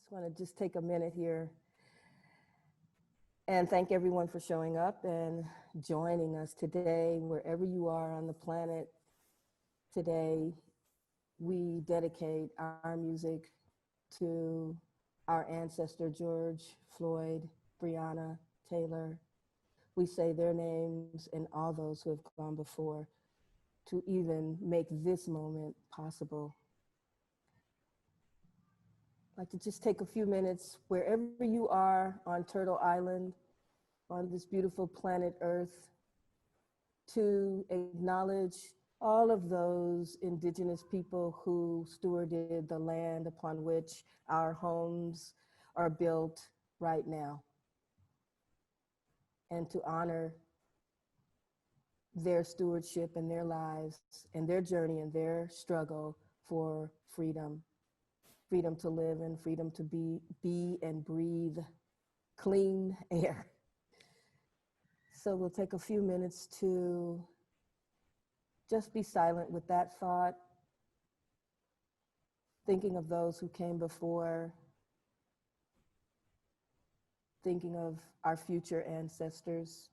Want to just take a minute here and thank everyone for showing up and joining us today, wherever you are on the planet. Today, we dedicate our music to our ancestor, George Floyd, Breonna Taylor. We say their names and all those who have gone before to even make this moment possible. I'd like to just take a few minutes wherever you are on Turtle Island, on this beautiful planet Earth, to acknowledge all of those indigenous people who stewarded the land upon which our homes are built right now, and to honor their stewardship and their lives and their journey and their struggle for freedom. Freedom to live and freedom to be and breathe clean air. So we'll take a few minutes to just be silent with that thought, thinking of those who came before, thinking of our future ancestors.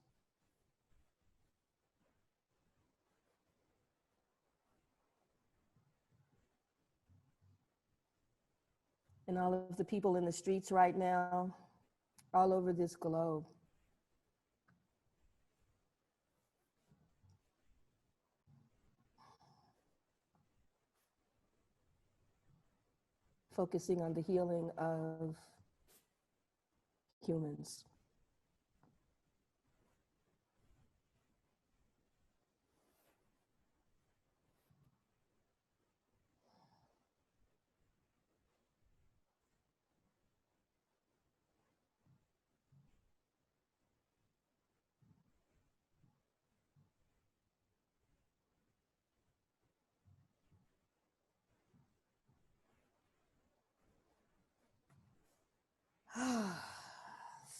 And all of the people in the streets right now, all over this globe. Focusing on the healing of humans.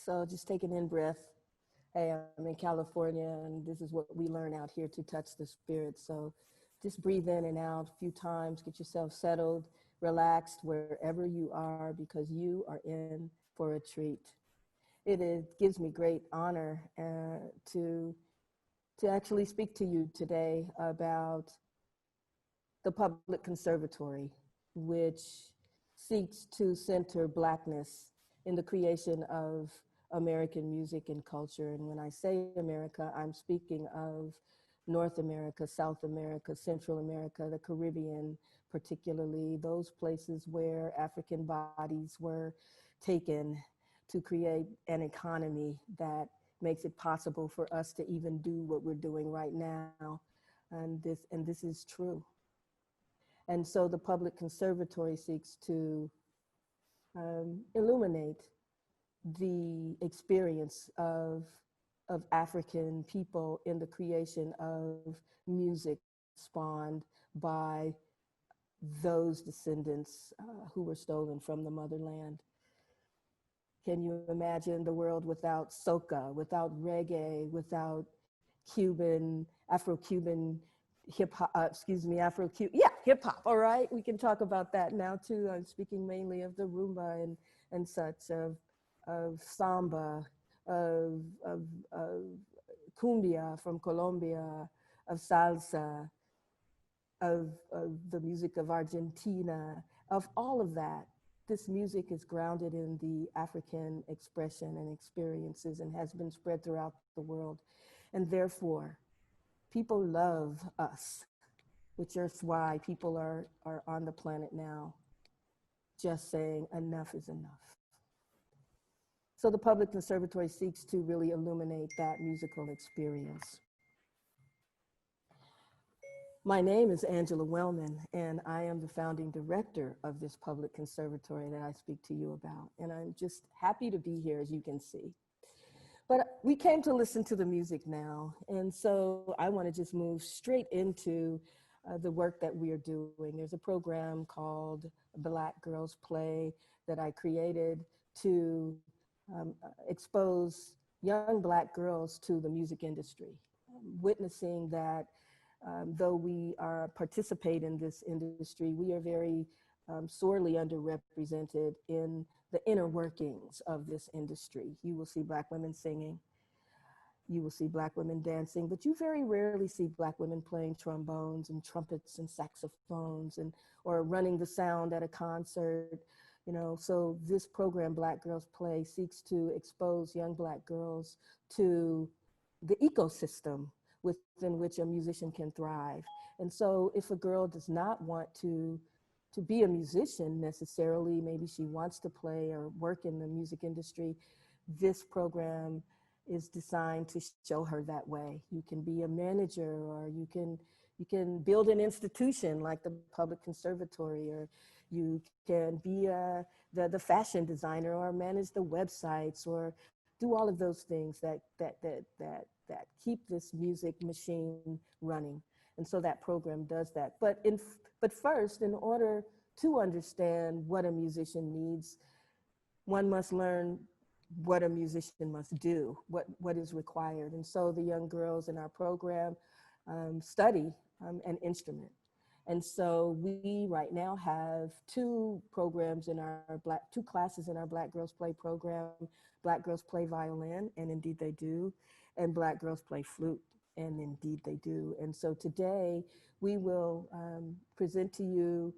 So just take an in breath. Hey, I'm in California and this is what we learn out here to touch the spirit. So just breathe in and out a few times, get yourself settled, relaxed wherever you are, because you are in for a treat. Gives me great honor to actually speak to you today about the Public Conservatory, which seeks to center Blackness in the creation of American music and culture. And when I say America, I'm speaking of North America, South America, Central America, the Caribbean, particularly those places where African bodies were taken to create an economy that makes it possible for us to even do what we're doing right now. And this is true. And so the Public Conservatory seeks to illuminate the experience of African people in the creation of music spawned by those descendants who were stolen from the motherland. Can you imagine the world without soca, without reggae, without Cuban, Afro-Cuban hip hop, hip hop, all right? We can talk about that now too. I'm speaking mainly of the rumba and such, of samba, of cumbia from Colombia, of salsa, of the music of Argentina, of all of that. This music is grounded in the African expression and experiences and has been spread throughout the world. And therefore, people love us, which is why people are on the planet now just saying enough is enough. So the Public Conservatory seeks to really illuminate that musical experience. My name is Angela Wellman, and I am the founding director of this Public Conservatory that I speak to you about. And I'm just happy to be here, as you can see. But we came to listen to the music now. And so I want to just move straight into the work that we are doing. There's a program called Black Girls Play that I created to expose young Black girls to the music industry, witnessing that though we participate in this industry, we are very sorely underrepresented in the inner workings of this industry. You will see Black women singing, you will see Black women dancing, but you very rarely see Black women playing trombones and trumpets and saxophones and or running the sound at a concert. You know, so this program, Black Girls Play, seeks to expose young Black girls to the ecosystem within which a musician can thrive. And so if a girl does not want to be a musician necessarily, maybe she wants to play or work in the music industry, this program is designed to show her that way. You can be a manager, or you can build an institution like the Public Conservatory, or you can be the fashion designer, or manage the websites, or do all of those things that keep this music machine running. And so that program does that. But first, in order to understand what a musician needs, one must learn what a musician must do, what is required. And so the young girls in our program study an instrument. And so we right now have two classes in our Black Girls Play program. Black Girls Play violin, and indeed they do, and Black Girls Play flute, and indeed they do. And so today we will present to you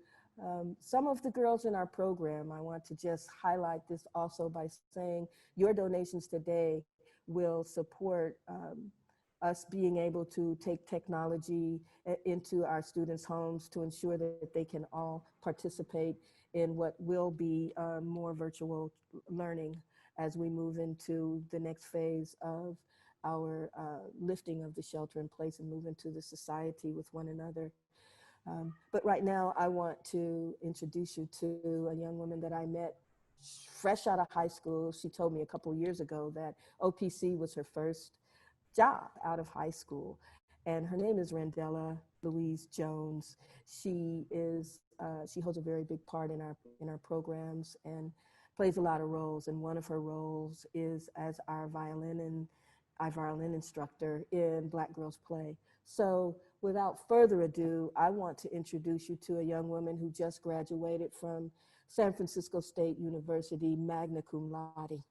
some of the girls in our program. I want to just highlight this also by saying your donations today will support us being able to take technology into our students' homes to ensure that they can all participate in what will be more virtual learning as we move into the next phase of our lifting of the shelter in place and move into the society with one another. But right now, I want to introduce you to a young woman that I met fresh out of high school. She told me a couple years ago that OPC was her first job out of high school. And her name is Randella Louise Jones. She holds a very big part in our programs and plays a lot of roles. And one of her roles is as our violin instructor in Black Girls Play. So without further ado, I want to introduce you to a young woman who just graduated from San Francisco State University, magna cum laude.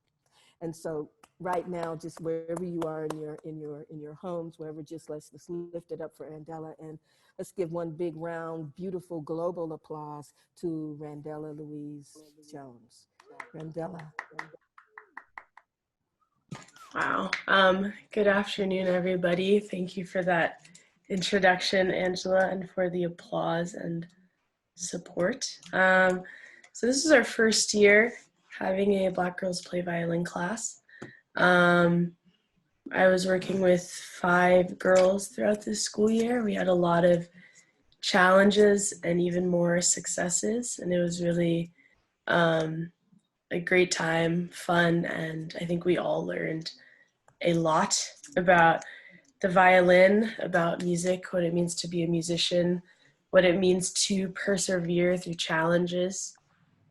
And so right now, just wherever you are in your homes, wherever, let's lift it up for Randella, and let's give one big round, beautiful global applause to Randella Louise Jones. Randella. Wow. Good afternoon, everybody. Thank you for that introduction, Angela, and for the applause and support. So this is our first year having a Black Girls Play violin class. I was working with 5 girls throughout this school year. We had a lot of challenges and even more successes, and it was really a great time, fun, and I think we all learned a lot about the violin, about music, what it means to be a musician, what it means to persevere through challenges,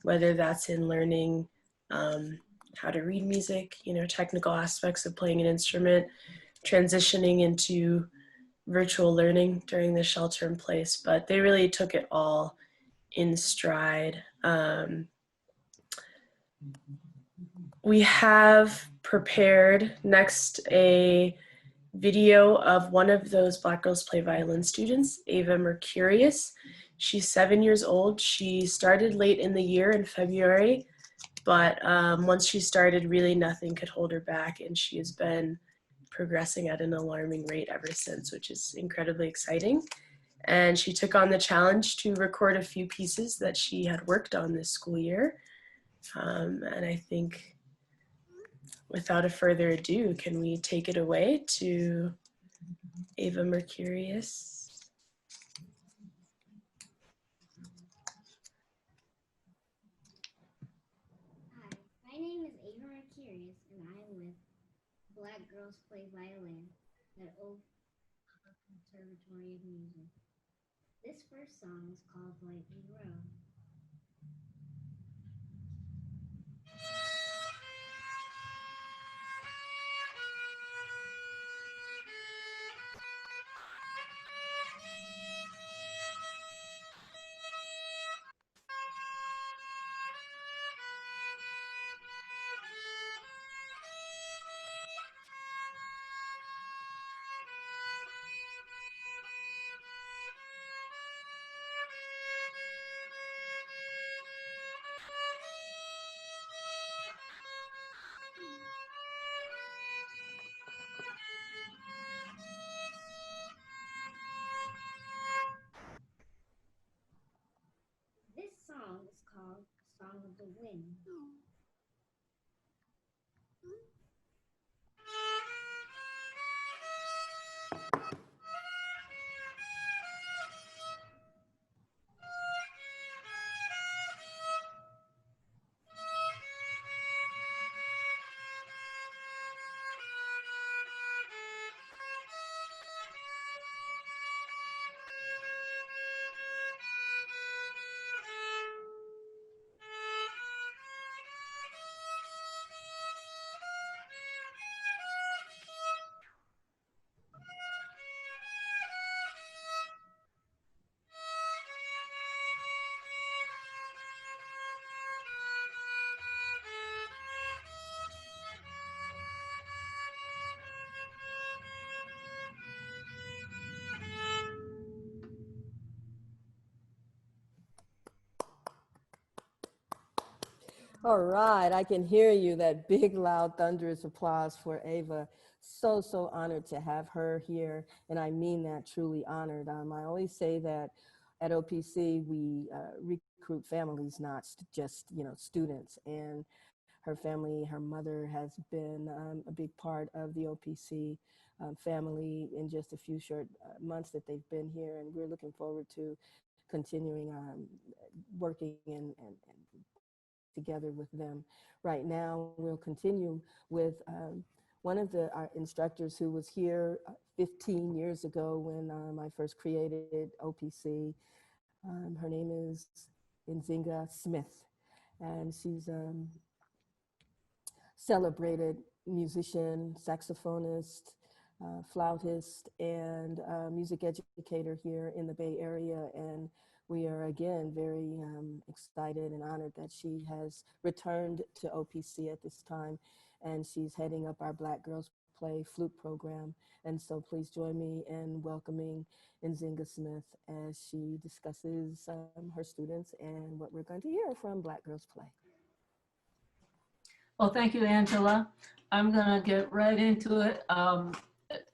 whether that's in learning how to read music, technical aspects of playing an instrument, transitioning into virtual learning during the shelter in place. But they really took it all in stride. We have prepared next a video of one of those Black Girls Play violin students, Ava Mercurius. She's 7 years old. She started late in the year in February, but once she started, really nothing could hold her back, and she has been progressing at an alarming rate ever since, which is incredibly exciting. And she took on the challenge to record a few pieces that she had worked on this school year. And I think without a further ado, can we take it away to Ava Mercurius? Hi, my name is Ava Mercurius, and I'm with Black Girls Play Violin at Oak Conservatory of Music. This first song is called Lightning Road. the wind. All right, I can hear you, that big, loud, thunderous applause for Ava. So, so honored to have her here, and I mean that, truly honored. I always say that at OPC, we recruit families, not just, students. And her family, her mother has been a big part of the OPC family in just a few short months that they've been here, and we're looking forward to continuing working and together with them. Right now, we'll continue with one of our instructors who was here 15 years ago when I first created OPC. Her name is Nzinga Smith, and she's celebrated musician, saxophonist, flautist, and music educator here in the Bay Area. And we are again very excited and honored that she has returned to OPC at this time, and she's heading up our Black Girls Play flute program. And so please join me in welcoming Nzinga Smith as she discusses her students and what we're going to hear from Black Girls Play. Well, thank you, Angela. I'm gonna get right into it.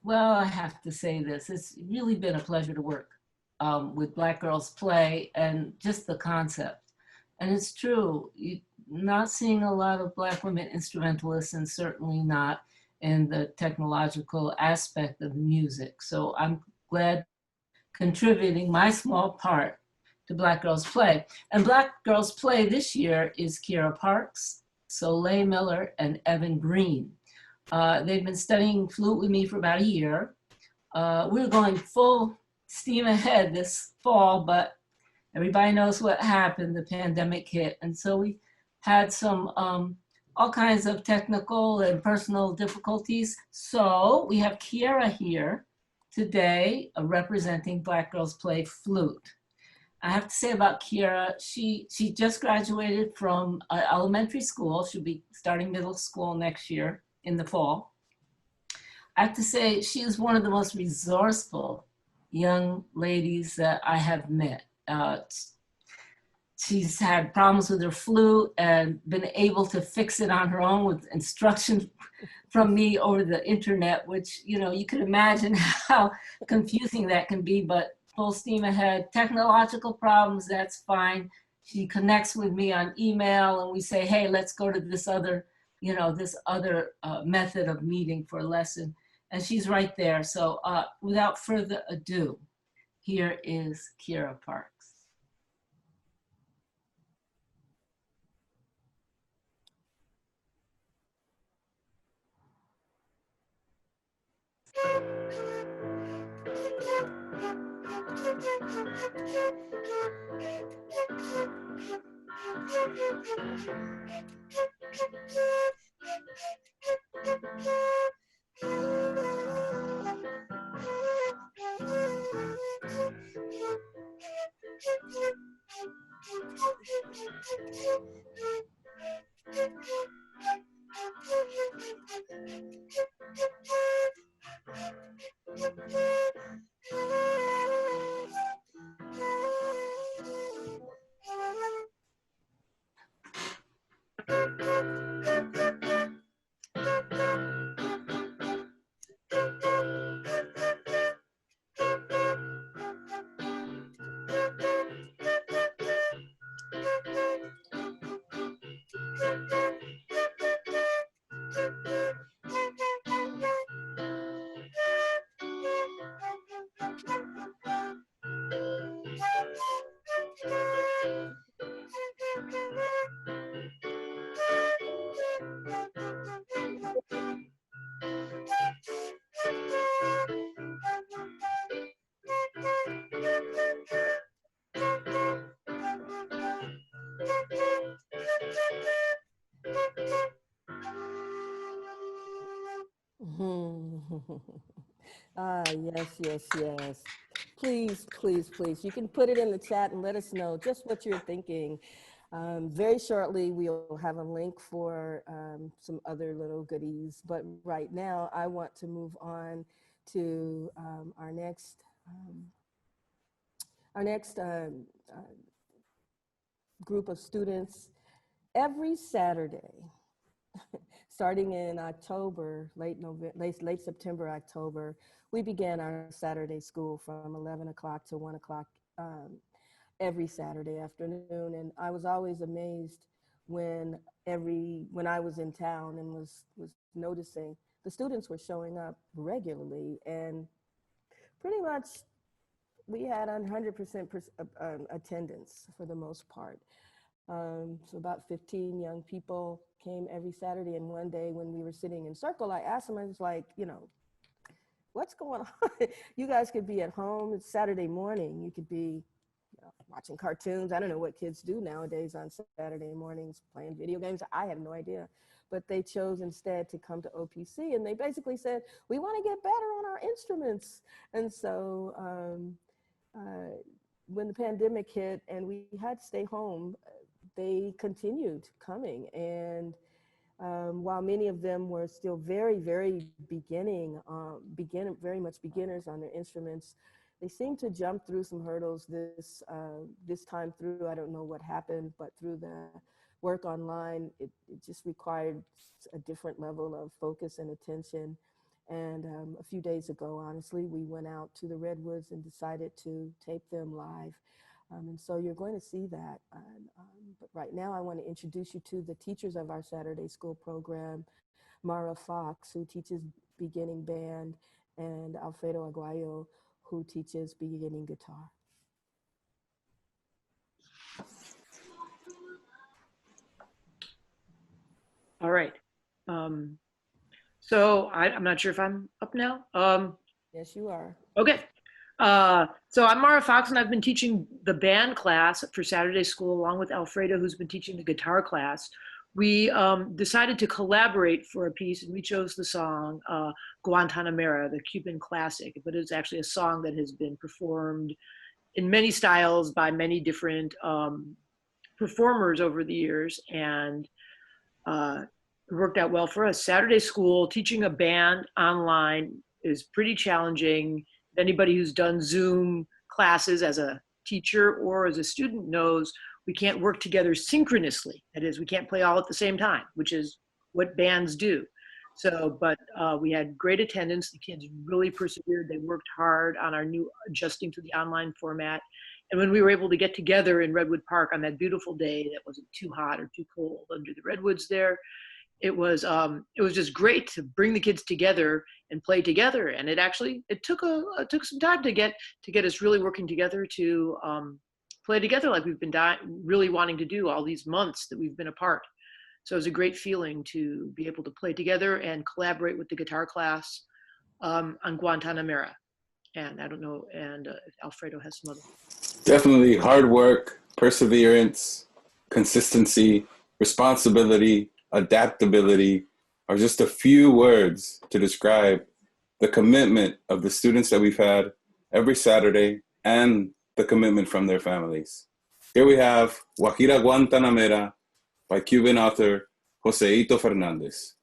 Well, I have to say this, it's really been a pleasure to work with Black Girls Play and just the concept. And it's true, not seeing a lot of Black women instrumentalists, and certainly not in the technological aspect of music. So I'm glad contributing my small part to Black Girls Play. And Black Girls Play this year is Kiera Parks, Soleil Miller, and Evan Green. They've been studying flute with me for about a year. We're going full steam ahead this fall, but everybody knows what happened, the pandemic hit. And so we had some, all kinds of technical and personal difficulties. So we have Kiera here today representing Black Girls Play flute. I have to say about Kiera, she just graduated from elementary school. She'll be starting middle school next year in the fall. I have to say she is one of the most resourceful young ladies that I have met. She's had problems with her flute and been able to fix it on her own with instruction from me over the internet, which, you can imagine how confusing that can be, but full steam ahead. Technological problems, that's fine. She connects with me on email and we say, hey, let's go to this other, method of meeting for a lesson. And she's right there. So without further ado, here is Kiera Parks. Ah, yes, yes, yes. Please, please, please. You can put it in the chat and let us know just what you're thinking. Very shortly, we'll have a link for some other little goodies. But right now, I want to move on to our next group of students. Every Saturday, starting in October, late September, October, we began our Saturday school from 11 o'clock to 1 o'clock every Saturday afternoon. And I was always amazed when I was in town and was noticing the students were showing up regularly, and pretty much we had 100% attendance for the most part. So about 15 young people came every Saturday. And one day when we were sitting in circle, I asked them, I was like, what's going on? You guys could be at home. It's Saturday morning. You could be watching cartoons. I don't know what kids do nowadays on Saturday mornings, playing video games. I have no idea. But they chose instead to come to OPC. And they basically said, we want to get better on our instruments. And so when the pandemic hit and we had to stay home, they continued coming. And while many of them were still very, very very much beginners on their instruments, they seemed to jump through some hurdles this time through. I don't know what happened, but through the work online, it just required a different level of focus and attention. And a few days ago, honestly, we went out to the Redwoods and decided to tape them live. And so you're going to see that. But right now, I want to introduce you to the teachers of our Saturday school program, Mara Fox, who teaches beginning band, and Alfredo Aguayo, who teaches beginning guitar. All right. So I'm not sure if I'm up now. Yes, you are. Okay. So I'm Mara Fox, and I've been teaching the band class for Saturday school along with Alfredo, who's been teaching the guitar class. We decided to collaborate for a piece, and we chose the song Guantanamera, the Cuban classic, but it's actually a song that has been performed in many styles by many different performers over the years, and it worked out well for us. Saturday school, teaching a band online is pretty challenging. Anybody who's done Zoom classes as a teacher or as a student knows we can't work together synchronously. That is, we can't play all at the same time, which is what bands do. So, but we had great attendance. The kids really persevered. They worked hard on our new adjusting to the online format. And when we were able to get together in Redwood Park on that beautiful day that wasn't too hot or too cold under the redwoods there, it was just great to bring the kids together and play together. And it took some time to get us really working together to play together like we've been really wanting to do all these months that we've been apart. So it was a great feeling to be able to play together and collaborate with the guitar class on Guantanamera. And I don't know, and if Alfredo has some other. Definitely hard work, perseverance, consistency, responsibility, adaptability are just a few words to describe the commitment of the students that we've had every Saturday and the commitment from their families. Here we have Guajira Guantanamera by Cuban author Joseito Fernandez.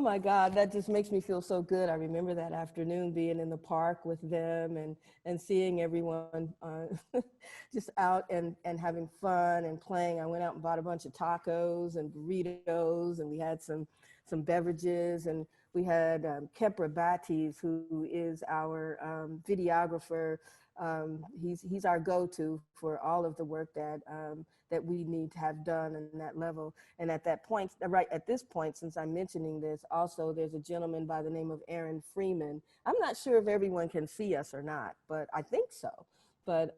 my God, that just makes me feel so good. I remember that afternoon being in the park with them and seeing everyone just out and having fun and playing. I went out and bought a bunch of tacos and burritos, and we had some beverages, and we had Kepra Batis, who is our videographer. He's our go-to for all of the work that we need to have done in that level. And at that point, right at this point, since I'm mentioning this, also there's a gentleman by the name of Aaron Freeman. I'm not sure if everyone can see us or not, but I think so. But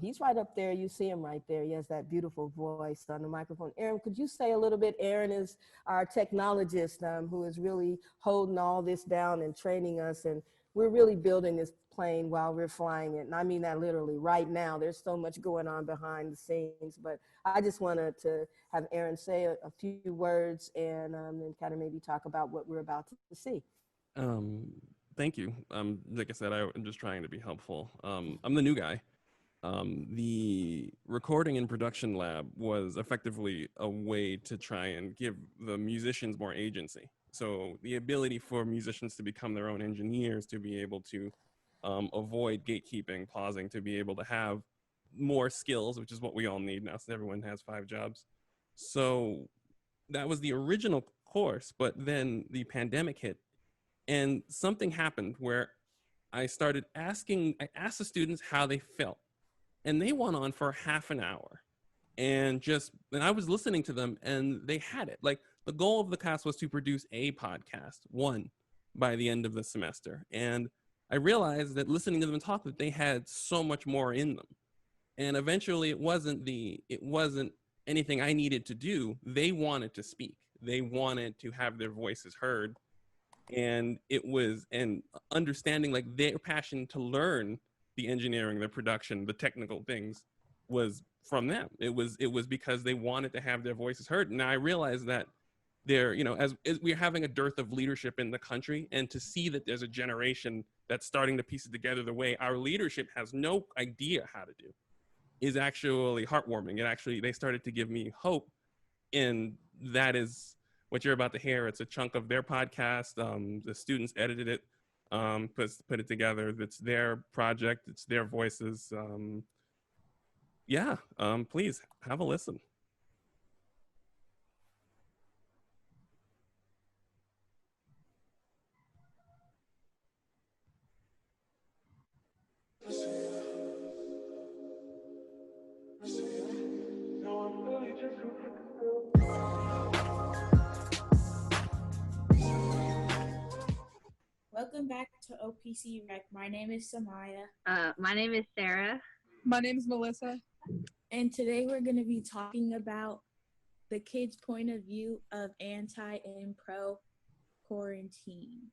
he's right up there. You see him right there. He has that beautiful voice on the microphone. Aaron, could you say a little bit? Aaron is our technologist who is really holding all this down and training us. And we're really building this plane while we're flying it. And I mean that literally right now. There's so much going on behind the scenes. But I just wanted to have Aaron say a few words and kind of maybe talk about what we're about to see. Thank you. Like I said, I'm just trying to be helpful. I'm the new guy. The recording and production lab was effectively a way to try and give the musicians more agency. So the ability for musicians to become their own engineers, to be able to avoid gatekeeping, pausing, to be able to have more skills, which is what we all need now, since everyone has 5 jobs. So that was the original course, but then the pandemic hit. And something happened where I asked the students how they felt, and they went on for half an hour and I was listening to them, and they had it. Like, the goal of the class was to produce a podcast, one, by the end of the semester. And I realized that listening to them talk, that they had so much more in them. And eventually it wasn't anything I needed to do. They wanted to speak. They wanted to have their voices heard. And understanding like their passion to learn the engineering, the production, the technical things was from them. It was because they wanted to have their voices heard. And I realized that as we're having a dearth of leadership in the country, and to see that there's a generation that's starting to piece it together the way our leadership has no idea how to do is actually heartwarming. They started to give me hope. And that is what you're about to hear. It's a chunk of their podcast. The students edited it, put it together. It's their project. It's their voices. Please have a listen. Welcome back to OPC Rec. My name is Samaya. My name is Sarah. My name is Melissa. And today we're going to be talking about the kids' point of view of anti and pro quarantine.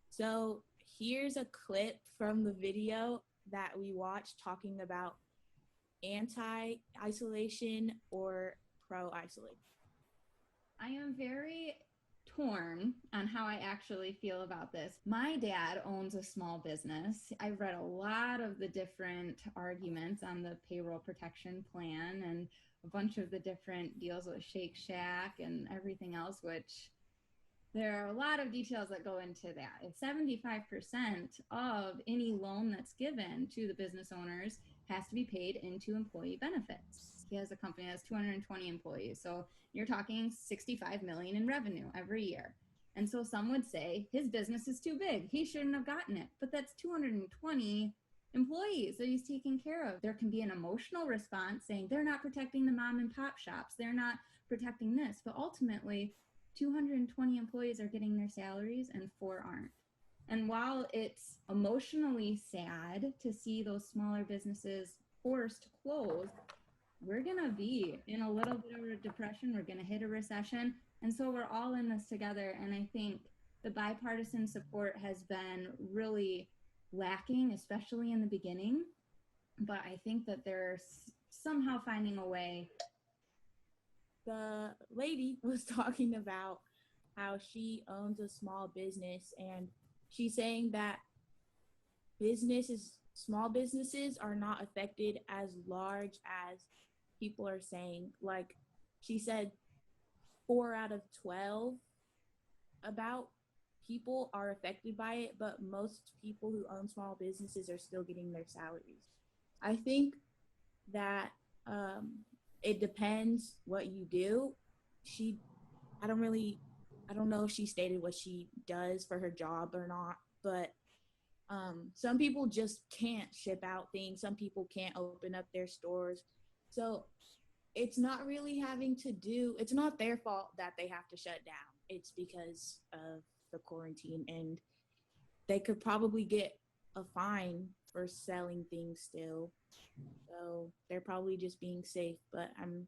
So here's a clip from the video that we watched talking about anti-isolation or pro-isolation. I am very torn on how I actually feel about this. My dad owns a small business. I've read a lot of the different arguments on the payroll protection plan and a bunch of the different deals with Shake Shack and everything else, which there are a lot of details that go into that. If 75% of any loan that's given to the business owners has to be paid into employee benefits. He has a company that has 220 employees. So you're talking 65 million in revenue every year. And so some would say his business is too big. He shouldn't have gotten it. But that's 220 employees that he's taking care of. There can be an emotional response saying they're not protecting the mom and pop shops. They're not protecting this. But ultimately, 220 employees are getting their salaries and 4 aren't. And while it's emotionally sad to see those smaller businesses forced to close, we're going to be in a little bit of a depression. We're going to hit a recession. And so we're all in this together. And I think the bipartisan support has been really lacking, especially in the beginning. But I think that they're somehow finding a way. The lady was talking about how she owns a small business, and she's saying that small businesses are not affected as large as people are saying. Like she said, 4 out of 12 about people are affected by it, but most people who own small businesses are still getting their salaries. I think that it depends what you do. She, I don't really, I don't know if she stated what she does for her job or not, but some people just can't ship out things. Some people can't open up their stores. So it's not really having to do, it's not their fault that they have to shut down. It's because of the quarantine, and they could probably get a fine for selling things still. So they're probably just being safe, but I'm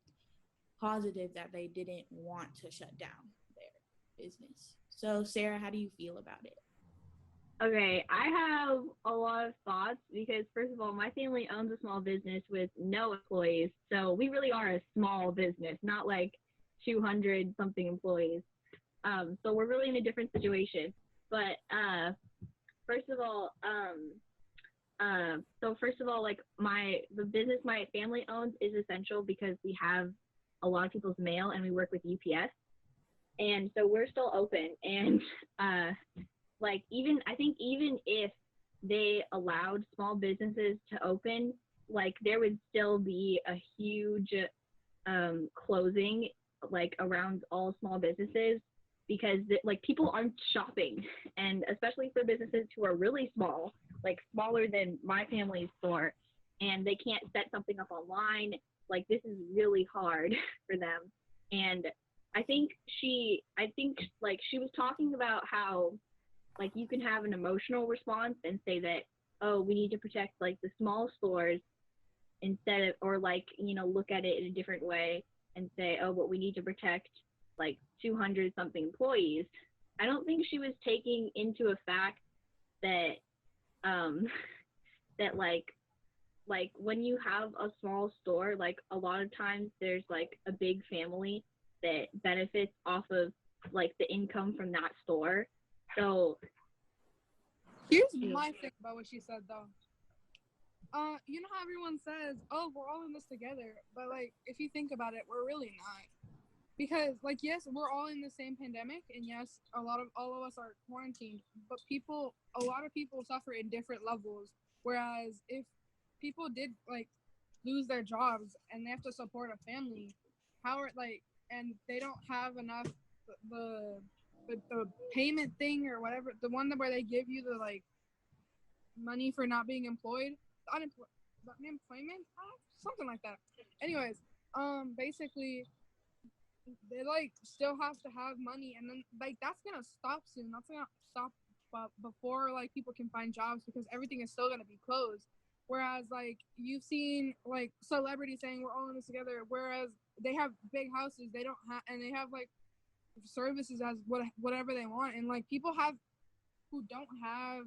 positive that they didn't want to shut down their business. So Sarah, how do you feel about it? Okay, I have a lot of thoughts because, first of all, my family owns a small business with no employees. So we really are a small business, not like 200 something employees. So we're really in a different situation. But first of all, like the business my family owns is essential because we have a lot of people's mail and we work with UPS. And so we're still open. And like I think even if they allowed small businesses to open, like there would still be a huge closing like around all small businesses because like people aren't shopping, and especially for businesses who are really small, like smaller than my family's store, and they can't set something up online. Like this is really hard for them. And I think like she was talking about how like you can have an emotional response and say that, oh, we need to protect like the small stores instead of, or like, you know, look at it in a different way and say, oh, but we need to protect like 200 something employees. I don't think she was taking into a fact that that like when you have a small store, like a lot of times there's like a big family that benefits off of like the income from that store. So here's my thing about what she said though. You know how everyone says, oh, we're all in this together, but like if you think about it, we're really not. Because like yes, we're all in the same pandemic, and yes, all of us are quarantined, but a lot of people suffer in different levels. Whereas if people did like lose their jobs and they have to support a family, and they don't have enough the payment thing or whatever, the one where they give you the like money for not being employed, unemployment, something like that. Anyways, basically they like still have to have money, and then like that's gonna stop soon. That's gonna stop before like people can find jobs because everything is still gonna be closed. Whereas like you've seen like celebrities saying we're all in this together, whereas they have big houses, they don't have, and they have like services as whatever they want, and like people who don't have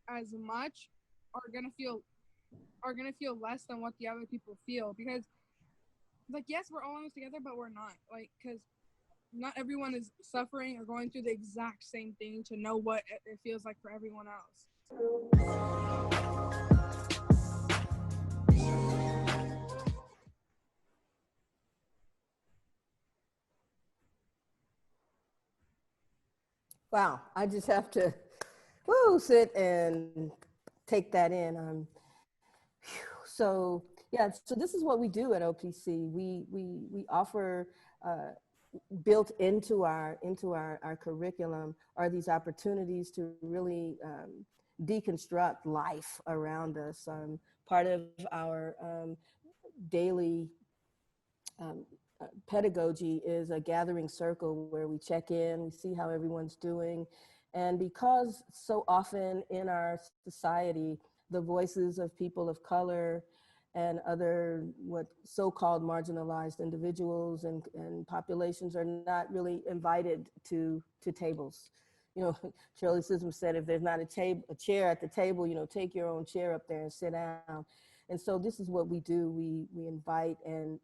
as much are gonna feel less than what the other people feel, because like yes, we're all in this together, but we're not, like, because not everyone is suffering or going through the exact same thing to know what it feels like for everyone else. Wow, I just have to sit and take that in. So yeah, so this is what we do at OPC. We offer built into our curriculum are these opportunities to really deconstruct life around us. Part of our daily pedagogy is a gathering circle where we check in, we see how everyone's doing. And because so often in our society, the voices of people of color and other what so-called marginalized individuals and populations are not really invited to tables. You know, Shirley Chisholm said, if there's not a chair at the table, you know, take your own chair up there and sit down. And so this is what we do. We invite and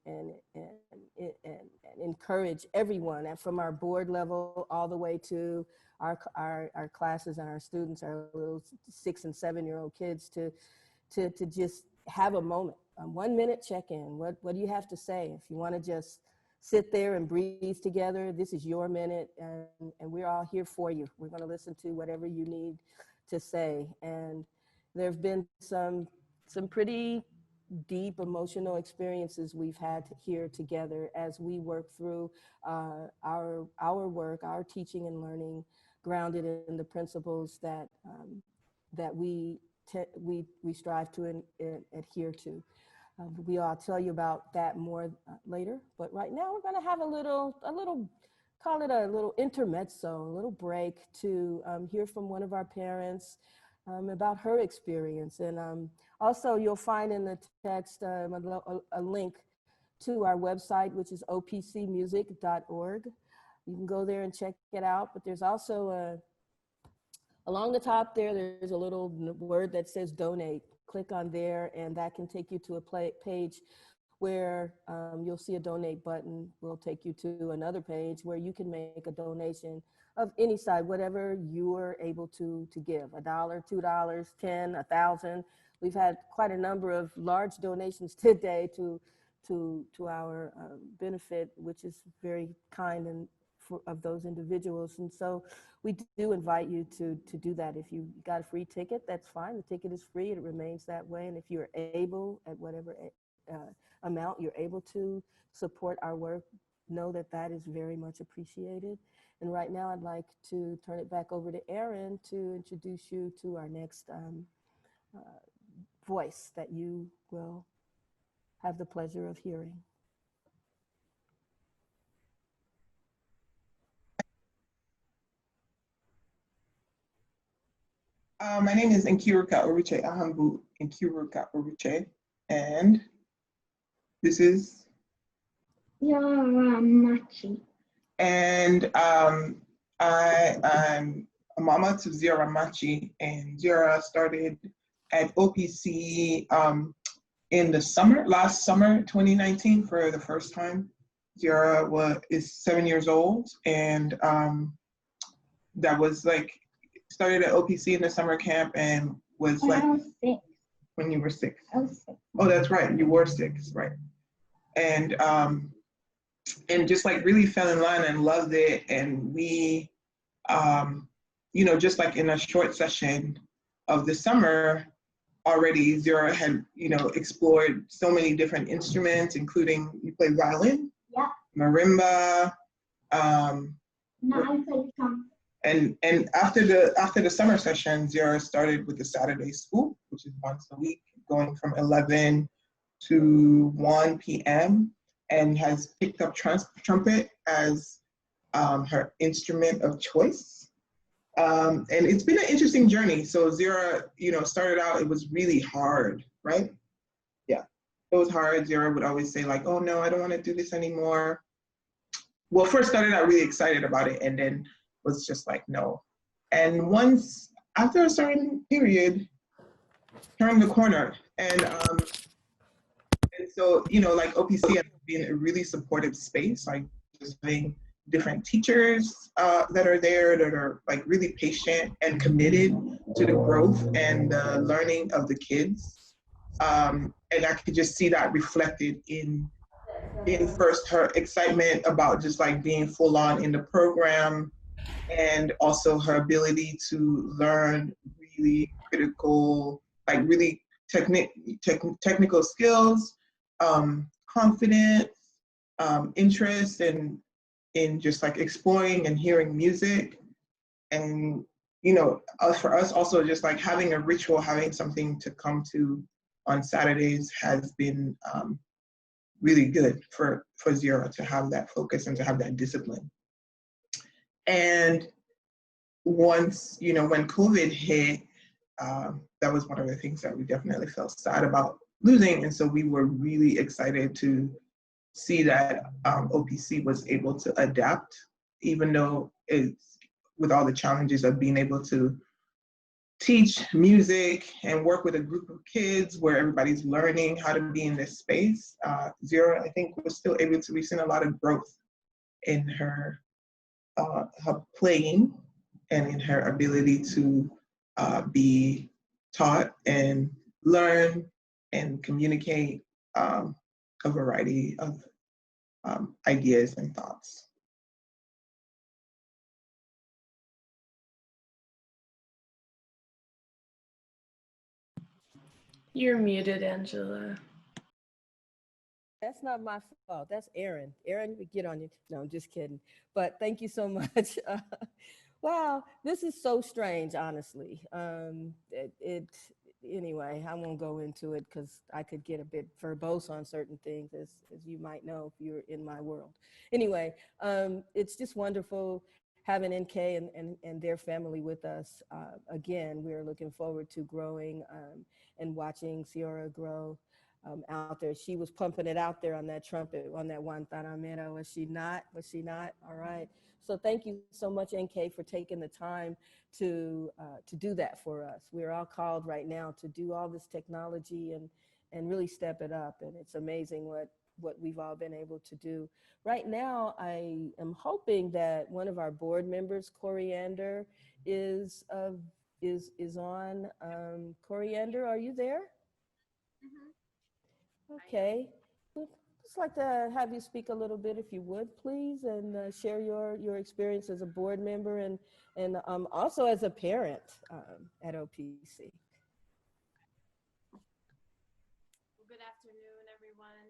encourage everyone, and from our board level all the way to our classes and our students, our little 6 and 7-year-old kids, to just have a moment, a 1-minute check-in. What do you have to say? If you want to just sit there and breathe together. This is your minute, and we're all here for you. We're going to listen to whatever you need to say. And there have been some pretty deep emotional experiences we've had here together as we work through our work, our teaching and learning, grounded in the principles that that we strive to adhere to. I'll tell you about that more later, but right now we're going to have a little, call it a little intermezzo, a little break to hear from one of our parents about her experience. And also you'll find in the text a link to our website, which is opcmusic.org. You can go there and check it out, but there's also along the top there's a little word that says donate. Click on there, and that can take you to a page where you'll see a donate button. Will take you to another page where you can make a donation of any size, whatever you are able to give. $1, $2, 10, 1,000. We've had quite a number of large donations today to our benefit, which is very kind and of those individuals. And so we do invite you to do that. If you got a free ticket, that's fine. The ticket is free. It remains that way. And if you're able, at whatever amount you're able to support our work, know that that is very much appreciated. And right now I'd like to turn it back over to Erin to introduce you to our next voice that you will have the pleasure of hearing. My name is Nkiruka Oruche Ahambu Nkiruka Oruche, and this is Zira Machi. And I'm a mama to Zira Machi, and Zira started at OPC in the last summer, 2019, for the first time. Zira is 7 years old, and that was like, started at OPC in the summer camp and was When like, I was 6. when you were 6. I was 6. Oh, that's right, you were 6, right. And just like really fell in line and loved it. And we, you know, just like in a short session of the summer, already Zira had, you know, explored so many different instruments, including, you play violin? Yeah. Marimba. No, I played trumpet. And after the summer session, Zira started with the Saturday school, which is once a week, going from 11 to 1 p.m. and has picked up trumpet as her instrument of choice. And it's been an interesting journey. So Zira, you know, started out, it was really hard, right? Yeah, it was hard. Zira would always say like, oh no, I don't want to do this anymore. Well, first started out really excited about it, and then was just like, no. And once, after a certain period, turned the corner. And so, you know, like OPC has been a really supportive space, like just having different teachers that are there that are like really patient and committed to the growth and the learning of the kids. And I could just see that reflected in first her excitement about just like being full on in the program, and also her ability to learn really critical, like really technical skills, confidence, interest in just like exploring and hearing music. And, you know, for us also just like having a ritual, having something to come to on Saturdays has been really good for Zira to have that focus and to have that discipline. And once, you know, when COVID hit, that was one of the things that we definitely felt sad about losing. And so we were really excited to see that OPC was able to adapt, even though it's with all the challenges of being able to teach music and work with a group of kids where everybody's learning how to be in this space. Zira, I think, was still able to, we've seen a lot of growth in her playing and in her ability to be taught and learn and communicate a variety of ideas and thoughts. You're muted, Angela. That's not my fault. That's Aaron. Aaron, we get on you. No, I'm just kidding. But thank you so much. Wow, this is so strange, honestly. Anyway, I won't go into it because I could get a bit verbose on certain things, as you might know if you're in my world. Anyway, it's just wonderful having NK and their family with us. Again, we're looking forward to growing and watching Ciara grow out there. She was pumping it out there on that trumpet, on that Guantanamera. Was she not? Was she not? All right. So thank you so much, NK, for taking the time to do that for us. We're all called right now to do all this technology and really step it up. And it's amazing what we've all been able to do. Right now, I am hoping that one of our board members, Coriander, is on. Coriander, are you there? Okay. We'd just like to have you speak a little bit, if you would, please, and share your experience as a board member and also as a parent at OPC. Good afternoon, everyone.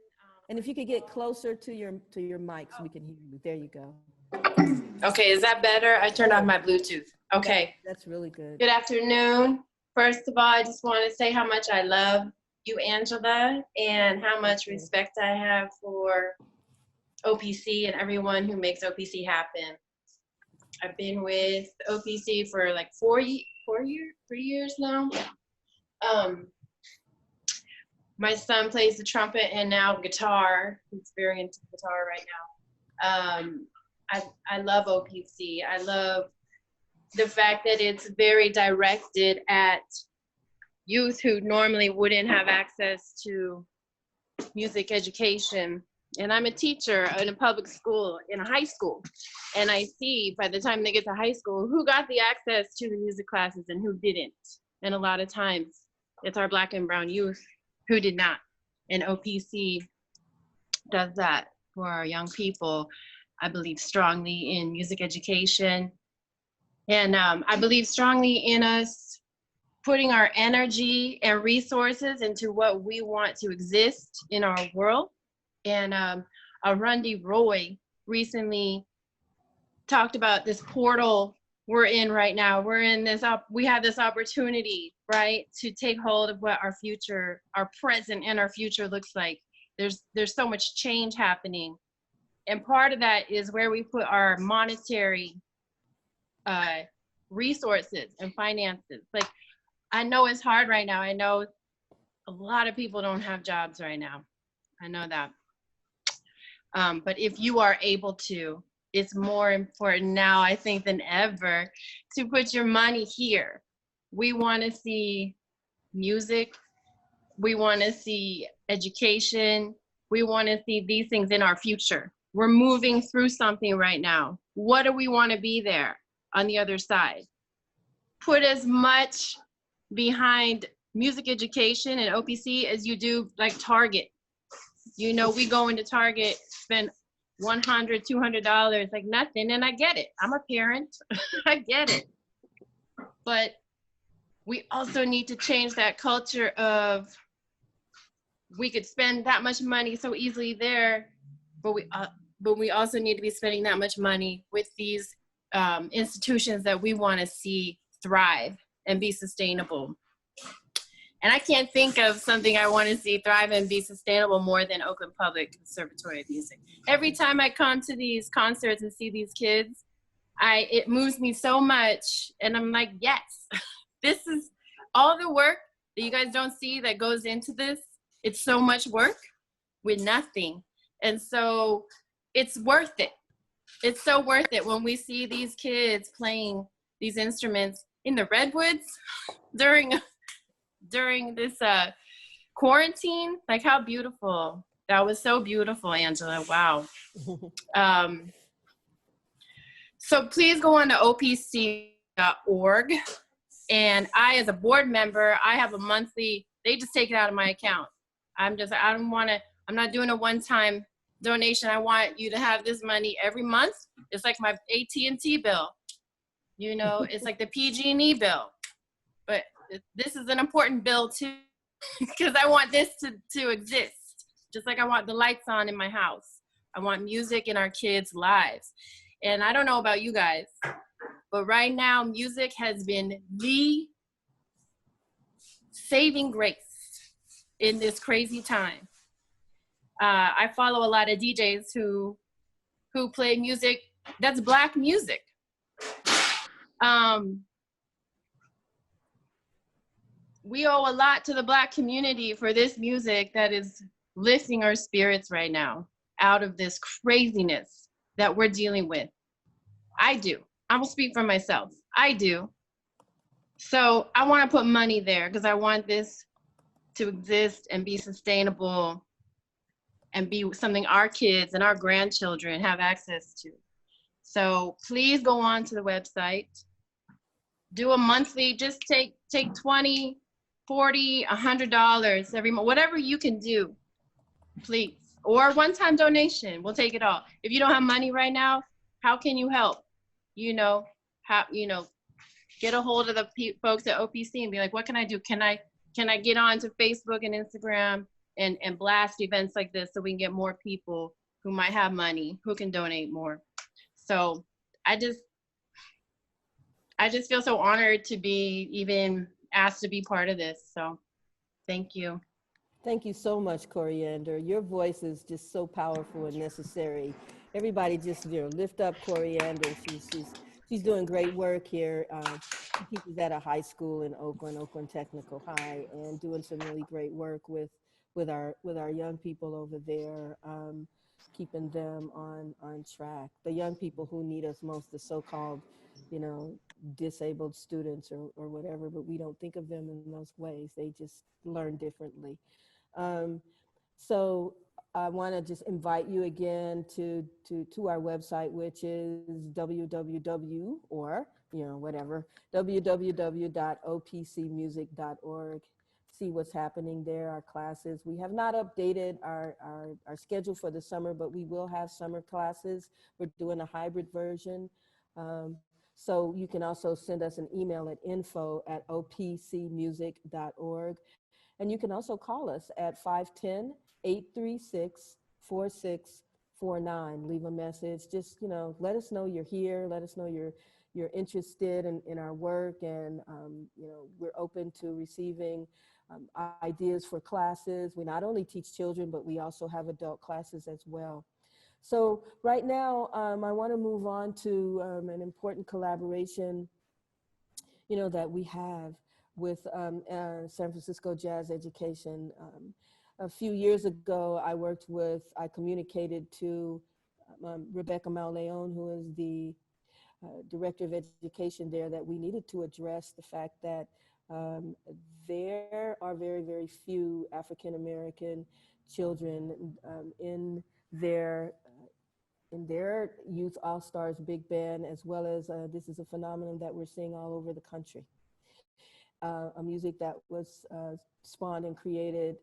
And if you could get closer to your mic so we can hear you. There you go. Okay, is that better? I turned off my Bluetooth. Okay. That's really good. Good afternoon. First of all, I just want to say how much I love you, Angela, and how much respect I have for OPC and everyone who makes OPC happen. I've been with OPC for like 3 years now. My son plays the trumpet and now guitar. He's very into guitar right now. I love OPC. I love the fact that it's very directed at youth who normally wouldn't have access to music education. And I'm a teacher in a public school, in a high school. And I see by the time they get to high school, who got the access to the music classes and who didn't. And a lot of times it's our Black and brown youth who did not. And OPC does that for our young people. I believe strongly in music education. And I believe strongly in us putting our energy and resources into what we want to exist in our world. And Arundi Roy recently talked about this portal we're in right now. We're in this, we have this opportunity, right, to take hold of what our future, our present and our future looks like. There's so much change happening. And part of that is where we put our monetary resources and finances. Like, I know it's hard right now. I know a lot of people don't have jobs right now. I know that. But if you are able to, it's more important now, I think, than ever to put your money here. We want to see music. We want to see education. We want to see these things in our future. We're moving through something right now. What do we want to be there on the other side? Put as much behind music education and OPC as you do like Target. You know, we go into Target, spend $100, $200 like nothing, and I get it. I'm a parent. I get it. But we also need to change that culture of we could spend that much money so easily there, but we also need to be spending that much money with these institutions that we want to see thrive and be sustainable. And I can't think of something I want to see thrive and be sustainable more than Oakland Public Conservatory of Music. Every time I come to these concerts and see these kids, it moves me so much. And I'm like, yes, this is all the work that you guys don't see that goes into this. It's so much work with nothing. And so it's worth it. It's so worth it when we see these kids playing these instruments in the redwoods during this quarantine. Like, how beautiful. That was so beautiful, Angela. Wow. So please go on to opc.org. And I, as a board member, I have a monthly, they just take it out of my account. I'm not doing a one-time donation. I want you to have this money every month. It's like my AT&T bill. You know, it's like the PG&E bill. But this is an important bill too, because I want this to exist. Just like I want the lights on in my house. I want music in our kids' lives. And I don't know about you guys, but right now music has been the saving grace in this crazy time. I follow a lot of DJs who play music that's Black music. We owe a lot to the Black community for this music that is lifting our spirits right now out of this craziness that we're dealing with. I do. I will speak for myself. I do. So I want to put money there because I want this to exist and be sustainable and be something our kids and our grandchildren have access to. So please go on to the website, do a monthly, just take $20, $40, $100 every month, whatever you can do, please. Or one-time donation, we'll take it all. If you don't have money right now, how can you help? You know, get a hold of the folks at OPC and be like, what can I do? Can I get on to Facebook and Instagram and blast events like this so we can get more people who might have money, who can donate more. So I just feel so honored to be even asked to be part of this. So thank you. Thank you so much, Coriander. Your voice is just so powerful and necessary. Everybody just lift up Coriander. She's doing great work here. She teaches at a high school in Oakland Technical High, and doing some really great work with our young people over there, keeping them on track. The young people who need us most, the so-called, disabled students or whatever, but we don't think of them in those ways. They just learn differently. So I want to just invite you again to our website, which is www.opcmusic.org. See what's happening there, our classes. We have not updated our schedule for the summer, but we will have summer classes. We're doing a hybrid version. So you can also send us an email at info@opcmusic.org. And you can also call us at 510-836-4649. Leave a message. Just, let us know you're here. Let us know you're interested in our work. And, we're open to receiving ideas for classes. We not only teach children, but we also have adult classes as well. So right now, I want to move on to an important collaboration, that we have with San Francisco Jazz Education. A few years ago, I communicated to Rebecca Mauleon, who is the Director of Education there, that we needed to address the fact that there are very, very few African-American children in their Youth All-Stars Big Band, as well as this is a phenomenon that we're seeing all over the country. A music that was spawned and created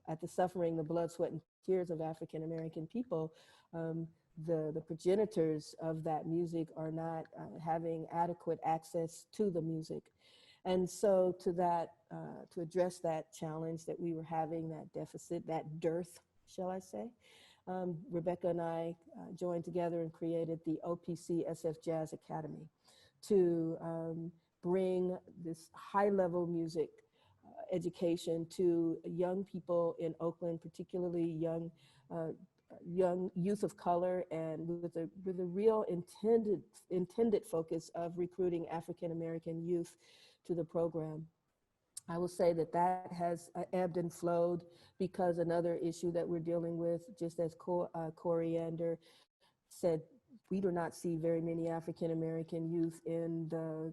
at the suffering, the blood, sweat, and tears of African-American people. The progenitors of that music are not having adequate access to the music. And so to address that challenge that we were having, that deficit, that dearth, shall I say, Rebecca and I joined together and created the OPC SF Jazz Academy to bring this high-level music education to young people in Oakland, particularly young youth of color, and with a real intended focus of recruiting African-American youth to the program. I will say that has ebbed and flowed, because another issue that we're dealing with, just as Coriander said, we do not see very many African-American youth in the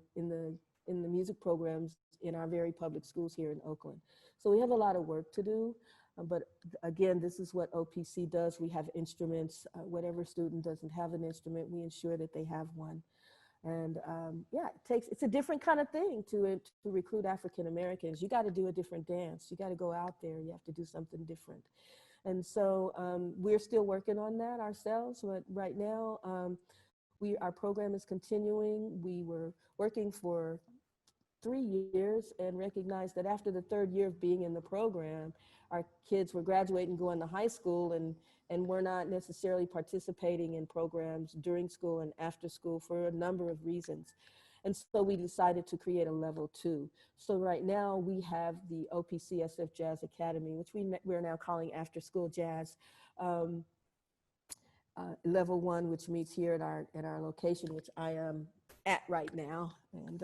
music programs in our very public schools here in Oakland. So we have a lot of work to do. But again, this is what OPC does. We have instruments. Whatever student doesn't have an instrument, we ensure that they have one. And it's a different kind of thing to recruit African Americans. You got to do a different dance. You got to go out there. You have to do something different. And so we're still working on that ourselves, but right now our program is continuing. We were working for 3 years and recognized that after the third year of being in the program, our kids were graduating, going to high school, and we're not necessarily participating in programs during school and after school for a number of reasons. And so we decided to create a level 2. So right now we have the OPC SF Jazz Academy, which we're now calling After School Jazz. Level 1, which meets here at our location, which I am at right now, and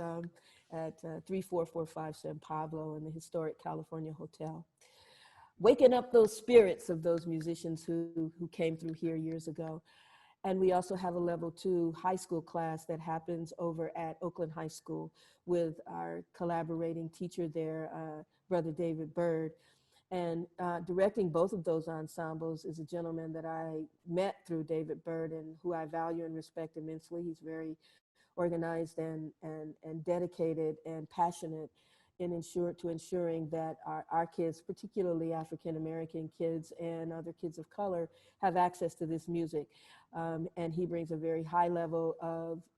at 3445 San Pablo in the historic California Hotel. Waking up those spirits of those musicians who came through here years ago. And we also have a level 2 high school class that happens over at Oakland High School with our collaborating teacher there, Brother David Bird. And directing both of those ensembles is a gentleman that I met through David Bird and who I value and respect immensely. He's very organized and dedicated and passionate in ensuring that our kids, particularly African-American kids and other kids of color, have access to this music. And he brings a very high level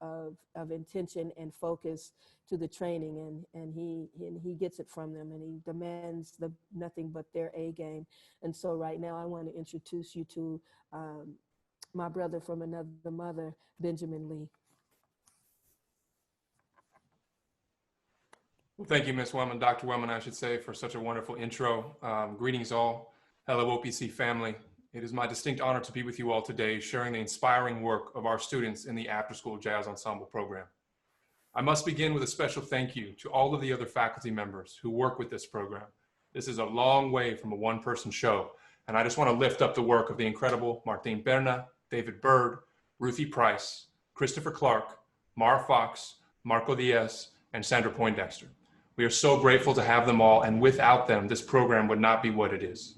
of intention and focus to the training, and he gets it from them, and he demands nothing but their A game. And so right now I want to introduce you to my brother from another mother, Benjamin Lee. Well, thank you, Ms. Wellman, Dr. Wellman, I should say, for such a wonderful intro. Greetings all. Hello, OPC family. It is my distinct honor to be with you all today, sharing the inspiring work of our students in the After School Jazz Ensemble program. I must begin with a special thank you to all of the other faculty members who work with this program. This is a long way from a one-person show, and I just want to lift up the work of the incredible Martin Berna, David Bird, Ruthie Price, Christopher Clark, Mara Fox, Marco Diaz, and Sandra Poindexter. We are so grateful to have them all, and without them, this program would not be what it is.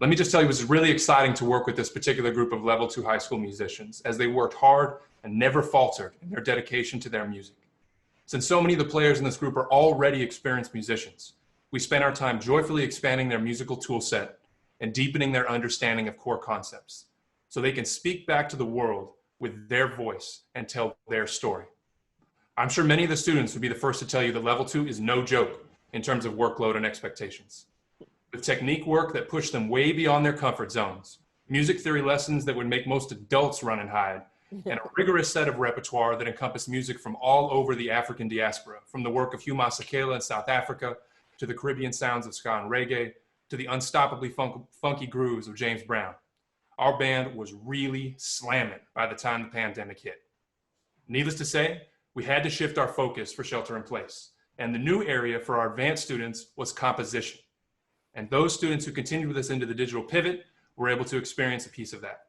Let me just tell you, it was really exciting to work with this particular group of level 2 high school musicians as they worked hard and never faltered in their dedication to their music. Since so many of the players in this group are already experienced musicians, we spent our time joyfully expanding their musical tool set and deepening their understanding of core concepts so they can speak back to the world with their voice and tell their story. I'm sure many of the students would be the first to tell you that level 2 is no joke in terms of workload and expectations. With technique work that pushed them way beyond their comfort zones, music theory lessons that would make most adults run and hide, and a rigorous set of repertoire that encompassed music from all over the African diaspora, from the work of Hugh Masekela in South Africa, to the Caribbean sounds of ska and reggae, to the unstoppably funky grooves of James Brown. Our band was really slamming by the time the pandemic hit. Needless to say, we had to shift our focus for shelter in place. And the new area for our advanced students was composition. And those students who continued with us into the digital pivot were able to experience a piece of that.